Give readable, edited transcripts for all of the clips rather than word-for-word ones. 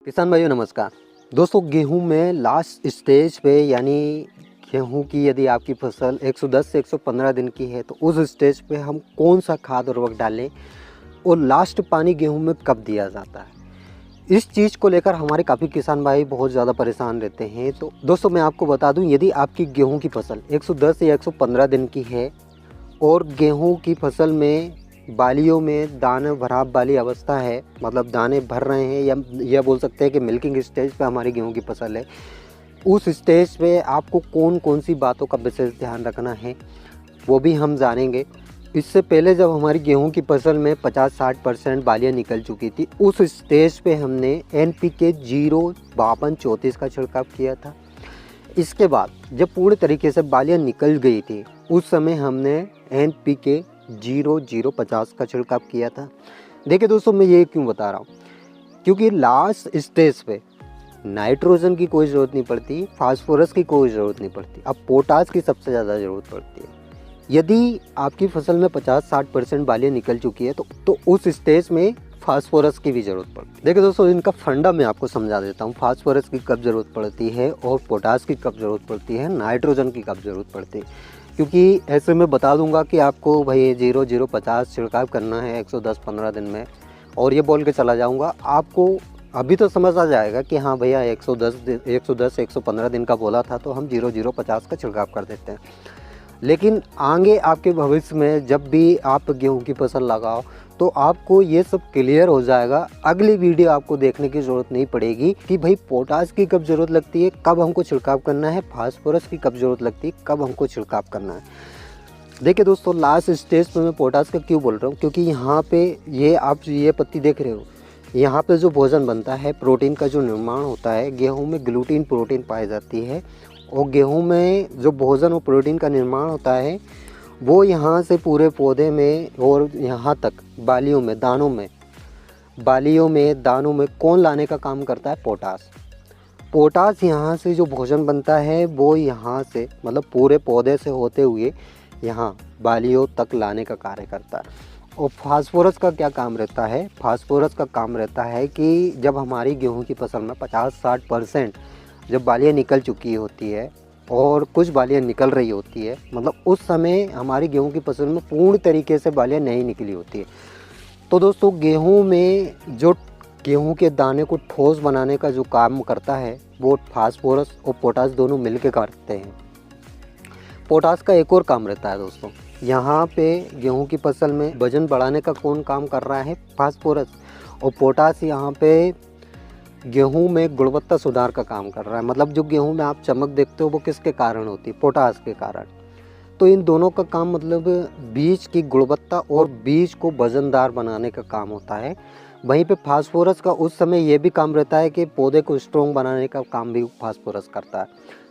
किसान भाइयों नमस्कार। दोस्तों गेहूं में लास्ट स्टेज पे यानी गेहूं की यदि आपकी फसल 110 से 115 दिन की है तो उस स्टेज पे हम कौन सा खाद उर्वरक डालें और लास्ट पानी गेहूं में कब दिया जाता है, इस चीज़ को लेकर हमारे काफ़ी किसान भाई बहुत ज़्यादा परेशान रहते हैं। तो दोस्तों मैं आपको बता दूं, यदि आपकी गेहूं की फसल 110 या 115 दिन की है और गेहूं की फसल में बालियों में दाने भराव वाली अवस्था है, मतलब दाने भर रहे हैं या यह बोल सकते हैं कि मिल्किंग स्टेज पे हमारी गेहूं की फसल है, उस स्टेज पे आपको कौन कौन सी बातों का विशेष ध्यान रखना है वो भी हम जानेंगे। इससे पहले जब हमारी गेहूं की फसल में 50-60% बालियाँ निकल चुकी थी, उस स्टेज पे हमने NPK 0-52-34 का छिड़काव किया था। इसके बाद जब पूर्ण तरीके से बालियाँ निकल गई थी उस समय हमने NPK 0-0-50 का छिड़काव किया था। देखिए दोस्तों, मैं ये क्यों बता रहा हूँ, क्योंकि लास्ट स्टेज पे नाइट्रोजन की कोई ज़रूरत नहीं पड़ती, फास्फोरस की कोई ज़रूरत नहीं पड़ती, अब पोटास की सबसे ज़्यादा ज़रूरत पड़ती है। यदि आपकी फसल में 50-60% बालियाँ निकल चुकी है तो उस स्टेज में फास्फोरस की भी ज़रूरत पड़ती है। देखिए दोस्तों, इनका फंडा मैं आपको समझा देता हूँ। फास्फोरस की कब ज़रूरत पड़ती है और पोटास की कब ज़रूरत पड़ती है, नाइट्रोजन की कब ज़रूरत पड़ती है, क्योंकि ऐसे में बता दूंगा कि आपको भाई 0-0-50 छिड़काव करना है 110-15 दिन में, और ये बोल के चला जाऊंगा, आपको अभी तो समझ आ जाएगा कि हाँ भैया 110-115 दिन का बोला था तो हम 0-0-50 का छिड़काव कर देते हैं। लेकिन आगे आपके भविष्य में जब भी आप गेहूं की फसल लगाओ तो आपको ये सब क्लियर हो जाएगा। अगली वीडियो आपको देखने की ज़रूरत नहीं पड़ेगी कि भाई पोटास की कब ज़रूरत लगती है, कब हमको छिड़काव करना है, फास्फोरस की कब ज़रूरत लगती है, कब हमको छिड़काव करना है। देखिए दोस्तों, लास्ट स्टेज पे मैं पोटास का क्यों बोल रहा हूँ, क्योंकि यहाँ पे ये आप ये पत्ती देख रहे हो, यहाँ पे जो भोजन बनता है, प्रोटीन का जो निर्माण होता है, गेहूँ में ग्लूटीन प्रोटीन पाई जाती है, और गेहूँ में जो भोजन और प्रोटीन का निर्माण होता है वो यहाँ से पूरे पौधे में और यहाँ तक बालियों में दानों में कौन लाने का काम करता है, पोटास यहाँ से जो भोजन बनता है वो यहाँ से मतलब पूरे पौधे से होते हुए यहाँ बालियों तक लाने का कार्य करता है। और फास्फोरस का क्या काम रहता है, फास्फोरस का काम रहता है कि जब हमारी गेहूं की फसल में 50-60% जब बालियाँ निकल चुकी होती है और कुछ बालियाँ निकल रही होती है, मतलब उस समय हमारी गेहूं की फसल में पूर्ण तरीके से बालियाँ नहीं निकली होती है, तो दोस्तों गेहूं में जो गेहूं के दाने को ठोस बनाने का जो काम करता है वो फास्फोरस और पोटास दोनों मिलकर करते हैं। पोटास का एक और काम रहता है दोस्तों, यहाँ पे गेहूं की फसल में वजन बढ़ाने का कौन काम कर रहा है, फास्फोरस, और पोटास यहाँ पे गेहूं में गुणवत्ता सुधार का काम कर रहा है। मतलब जो गेहूं में आप चमक देखते हो वो किसके कारण होती है, पोटास के कारण। तो इन दोनों का काम मतलब बीज की गुणवत्ता और बीज को वजनदार बनाने का काम होता है। वहीं पे फास्फोरस का उस समय ये भी काम रहता है कि पौधे को स्ट्रॉन्ग बनाने का काम भी फास्फोरस करता है।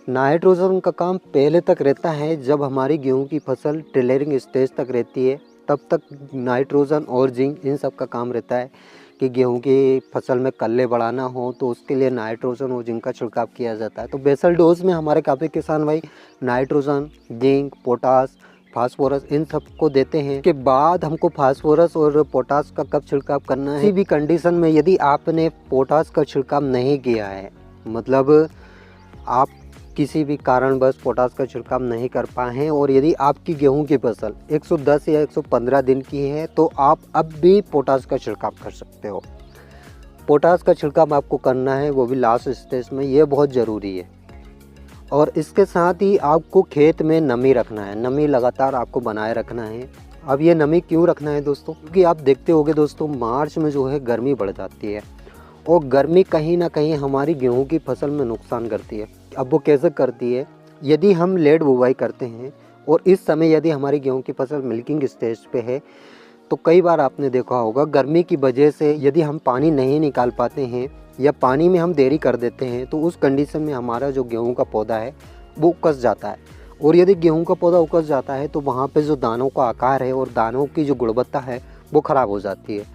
नाइट्रोजन का काम पहले तक रहता है, जब हमारी गेहूं की फसल टिलरिंग स्टेज तक रहती है तब तक नाइट्रोजन और जिंक इन सब का काम रहता है कि गेहूं की फसल में कल्ले बढ़ाना हो तो उसके लिए नाइट्रोजन और जिंक का छिड़काव किया जाता है। तो बेसल डोज में हमारे काफ़ी किसान भाई नाइट्रोजन, जिंक, पोटास, फास्फोरस इन सब को देते हैं। के बाद हमको फास्फोरस और पोटास का कब छिड़काव करना है, किसी भी कंडीशन में यदि आपने पोटास का छिड़काव नहीं किया है, मतलब आप किसी भी कारणवश पोटास का छिड़काव नहीं कर पाए हैं और यदि आपकी गेहूं की फसल 110 या 115 दिन की है तो आप अब भी पोटास का छिड़काव कर सकते हो। पोटास का छिड़काव आपको करना है, वो भी लास्ट स्टेज में, ये बहुत ज़रूरी है। और इसके साथ ही आपको खेत में नमी रखना है, नमी लगातार आपको बनाए रखना है। अब ये नमी क्यों रखना है दोस्तों, क्योंकि आप देखते होंगे दोस्तों मार्च में जो है गर्मी बढ़ जाती है और गर्मी कहीं ना कहीं हमारी गेहूं की फसल में नुकसान करती है। अब वो कैसे करती है, यदि हम लेट बुवाई करते हैं और इस समय यदि हमारी गेहूं की फसल मिल्किंग स्टेज पे है तो कई बार आपने देखा होगा गर्मी की वजह से यदि हम पानी नहीं निकाल पाते हैं या पानी में हम देरी कर देते हैं तो उस कंडीशन में हमारा जो गेहूं का पौधा है वो उकस जाता है। और यदि गेहूं का पौधा उकस जाता है तो वहाँ पे जो दानों का आकार है और दानों की जो गुणवत्ता है वो ख़राब हो जाती है।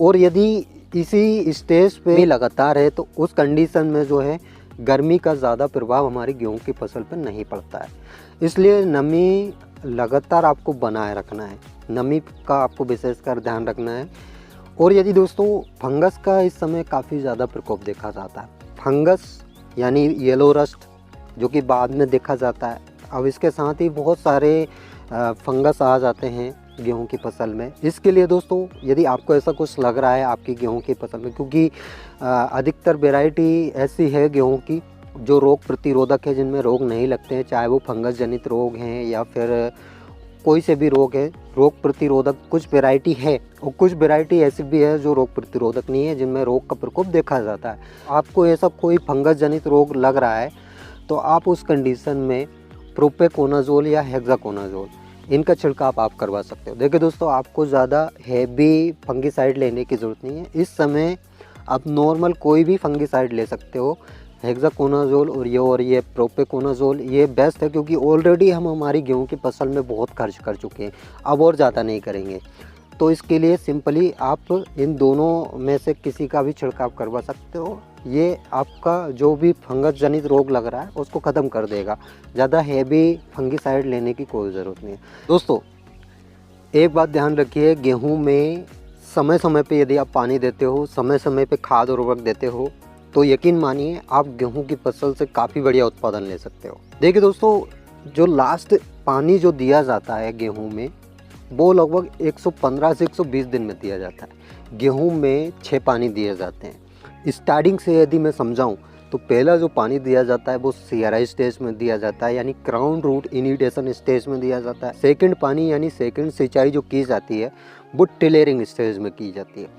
और यदि इसी स्टेज पे लगातार है तो उस कंडीशन में जो है गर्मी का ज़्यादा प्रभाव हमारी गेहूं की फसल पर नहीं पड़ता है। इसलिए नमी लगातार आपको बनाए रखना है, नमी का आपको विशेषकर ध्यान रखना है। और यदि दोस्तों फंगस का इस समय काफ़ी ज़्यादा प्रकोप देखा जाता है, फंगस यानी येलो रस्ट जो कि बाद में देखा जाता है, अब इसके साथ ही बहुत सारे फंगस आ जाते हैं गेहूं की फसल में। इसके लिए दोस्तों यदि आपको ऐसा कुछ लग रहा है आपकी गेहूं की फसल में, क्योंकि अधिकतर वैरायटी ऐसी है गेहूं की जो रोग प्रतिरोधक है, जिनमें रोग नहीं लगते हैं, चाहे वो फंगस जनित रोग हैं या फिर कोई से भी रोग है, रोग प्रतिरोधक कुछ वैरायटी है और कुछ वैरायटी ऐसी भी है जो रोग प्रतिरोधक नहीं है, जिनमें रोग का प्रकोप देखा जाता है। आपको ऐसा कोई फंगस जनित रोग लग रहा है तो आप उस कंडीशन में प्रोपेकोनाजोल या हेक्साकोनाजोल इनका छिड़काव आप करवा सकते हो। देखिए दोस्तों, आपको ज़्यादा हैवी फंगीसाइड लेने की ज़रूरत नहीं है। इस समय आप नॉर्मल कोई भी फंगीसाइड ले सकते हो। हेक्साकोनाजोल और ये प्रोपेकोनाजोल ये बेस्ट है, क्योंकि ऑलरेडी हम हमारी गेहूं की फसल में बहुत खर्च कर चुके हैं, अब और ज़्यादा नहीं करेंगे। तो इसके लिए सिंपली आप इन दोनों में से किसी का भी छिड़काव करवा सकते हो। ये आपका जो भी फंगस जनित रोग लग रहा है उसको ख़त्म कर देगा। ज़्यादा हैवी फंगीसाइड लेने की कोई ज़रूरत नहीं है। दोस्तों एक बात ध्यान रखिए, गेहूं में समय समय पे यदि आप पानी देते हो, समय समय पे खाद और उर्वरक देते हो, तो यकीन मानिए आप गेहूं की फसल से काफ़ी बढ़िया उत्पादन ले सकते हो। देखिए दोस्तों, जो लास्ट पानी जो दिया जाता है गेहूं में वो लगभग 115 से 120 दिन में दिया जाता है। गेहूं में 6 पानी दिए जाते हैं। स्टार्टिंग से यदि मैं समझाऊं तो पहला जो पानी दिया जाता है वो CRI स्टेज में दिया जाता है, यानी क्राउन रूट इनिडेशन स्टेज में दिया जाता है। सेकंड पानी यानी सेकंड सिंचाई जो की जाती है वो टिलेरिंग स्टेज में की जाती है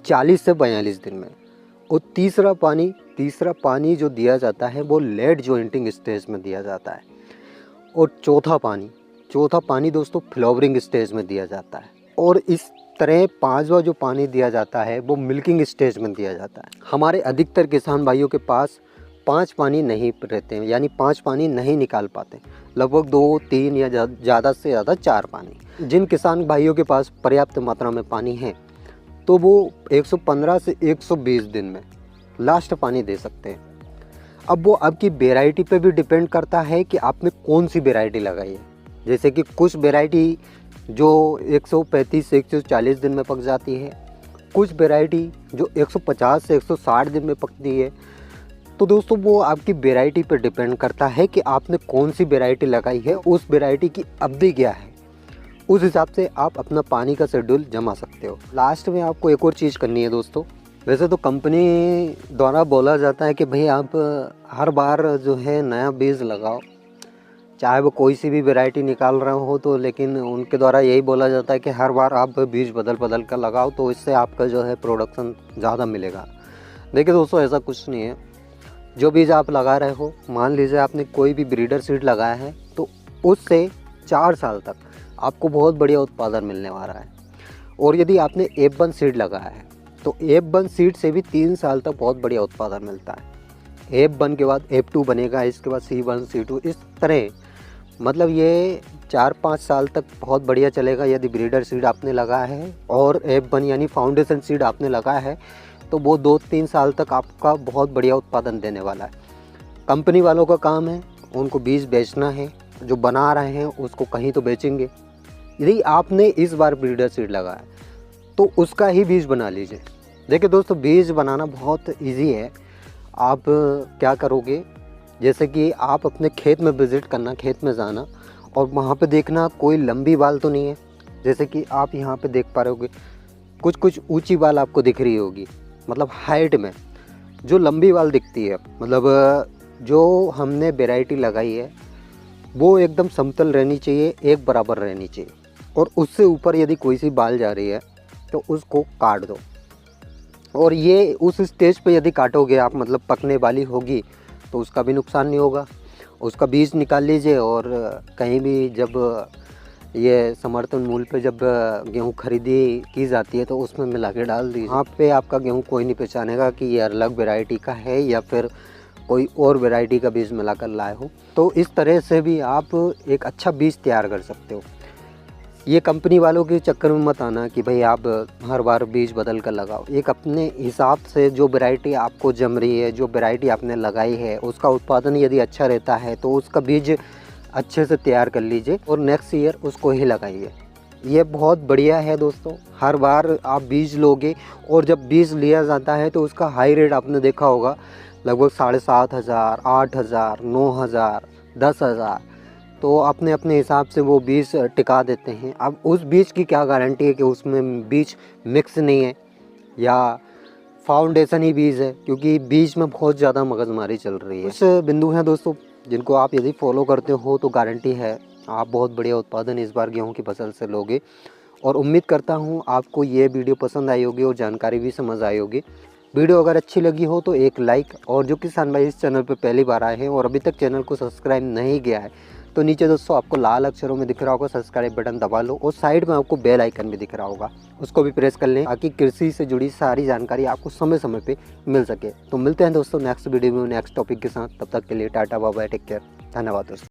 40 से 42 दिन में। और तीसरा पानी जो दिया जाता है वो लेड जॉइंटिंग स्टेज में दिया जाता है। और चौथा पानी दोस्तों फ्लावरिंग स्टेज में दिया जाता है। और इस तरह पांचवा जो पानी दिया जाता है वो मिल्किंग स्टेज में दिया जाता है। हमारे अधिकतर किसान भाइयों के पास 5 पानी नहीं रहते हैं, यानी 5 पानी नहीं निकाल पाते, लगभग 2, 3 या ज़्यादा से ज़्यादा 4 पानी। जिन किसान भाइयों के पास पर्याप्त मात्रा में पानी है तो वो 115 से 120 दिन में लास्ट पानी दे सकते हैं। अब वो आपकी वैरायटी पे भी डिपेंड करता है कि आपने कौन सी वैरायटी लगाई है। जैसे कि कुछ वैरायटी जो 135 से 140 दिन में पक जाती है, कुछ वैरायटी जो 150 से 160 दिन में पकती है। तो दोस्तों वो आपकी वैरायटी पर डिपेंड करता है कि आपने कौन सी वैरायटी लगाई है, उस वैरायटी की अवधि क्या है, उस हिसाब से आप अपना पानी का शेड्यूल जमा सकते हो। लास्ट में आपको एक और चीज़ करनी है दोस्तों। वैसे तो कंपनी द्वारा बोला जाता है कि भाई आप हर बार जो है नया बीज लगाओ, चाहे वो कोई सी भी वैरायटी निकाल रहे हो तो, लेकिन उनके द्वारा यही बोला जाता है कि हर बार आप बीज बदल कर लगाओ तो इससे आपका जो है प्रोडक्शन ज़्यादा मिलेगा। देखिए दोस्तों, ऐसा कुछ नहीं है। जो बीज आप लगा रहे हो, मान लीजिए आपने कोई भी ब्रीडर सीड लगाया है तो उससे 4 साल तक आपको बहुत बढ़िया उत्पादन मिलने वाला है। और यदि आपने F1 सीड लगाया है तो F1 सीड से भी 3 साल तक बहुत बढ़िया उत्पादन मिलता है। F1 के बाद F2 बनेगा, इसके बाद C1 C2, इस तरह मतलब ये 4-5 साल तक बहुत बढ़िया चलेगा यदि ब्रीडर सीड आपने लगाया है। और F1 यानी फाउंडेशन सीड आपने लगाया है तो वो 2-3 साल तक आपका बहुत बढ़िया उत्पादन देने वाला है। कंपनी वालों का काम है, उनको बीज बेचना है, जो बना रहे हैं उसको कहीं तो बेचेंगे। यदि आपने इस बार ब्रीडर सीड लगाया तो उसका ही बीज बना लीजिए। देखिए दोस्तों, बीज बनाना बहुत इजी है। आप क्या करोगे, जैसे कि आप अपने खेत में विज़िट करना, खेत में जाना और वहाँ पे देखना कोई लंबी बाल तो नहीं है। जैसे कि आप यहाँ पे देख पा रहे होगे कुछ ऊंची बाल आपको दिख रही होगी, मतलब हाइट में जो लंबी बाल दिखती है, मतलब जो हमने वैरायटी लगाई है वो एकदम समतल रहनी चाहिए, एक बराबर रहनी चाहिए। और उससे ऊपर यदि कोई सी बाल जा रही है तो उसको काट दो। और ये उस स्टेज पे यदि काटोगे आप, मतलब पकने वाली होगी तो उसका भी नुकसान नहीं होगा। उसका बीज निकाल लीजिए और कहीं भी जब ये समर्थन मूल्य पे जब गेहूँ खरीदी की जाती है तो उसमें मिला के डाल दीजिए। वहाँ पे आपका गेहूँ कोई नहीं पहचानेगा कि ये अलग वैरायटी का है या फिर कोई और वैरायटी का बीज मिलाकर लाए हो। तो इस तरह से भी आप एक अच्छा बीज तैयार कर सकते हो। ये कंपनी वालों के चक्कर में मत आना कि भाई आप हर बार बीज बदल कर लगाओ। एक अपने हिसाब से जो वैरायटी आपको जम रही है, जो वैरायटी आपने लगाई है, उसका उत्पादन यदि अच्छा रहता है तो उसका बीज अच्छे से तैयार कर लीजिए और नेक्स्ट ईयर उसको ही लगाइए। ये बहुत बढ़िया है दोस्तों। हर बार आप बीज लोगे और जब बीज लिया जाता है तो उसका हाई रेट आपने देखा होगा, लगभग 7,500, 8,000, 9,000, 10,000। तो अपने अपने हिसाब से वो बीज टिका देते हैं। अब उस बीज की क्या गारंटी है कि उसमें बीज मिक्स नहीं है या फाउंडेशन ही बीज है, क्योंकि बीज में बहुत ज़्यादा मगजमारी चल रही है। कुछ बिंदु हैं दोस्तों जिनको आप यदि फॉलो करते हो तो गारंटी है आप बहुत बढ़िया उत्पादन इस बार गेहूं की फसल से लोगे। और उम्मीद करता हूं आपको ये वीडियो पसंद आई होगी और जानकारी भी समझ आई होगी। वीडियो अगर अच्छी लगी हो तो एक लाइक, और जो किसान भाई इस चैनल पर पहली बार आए हैं और अभी तक चैनल को सब्सक्राइब नहीं किया है तो नीचे दोस्तों आपको लाल अक्षरों में दिख रहा होगा सब्सक्राइब बटन दबा लो, और साइड में आपको बेल आइकन भी दिख रहा होगा, उसको भी प्रेस कर लें ताकि कृषि से जुड़ी सारी जानकारी आपको समय समय पे मिल सके। तो मिलते हैं दोस्तों नेक्स्ट वीडियो में नेक्स्ट टॉपिक के साथ। तब तक के लिए tata bye bye, take care, धन्यवाद दोस्तों।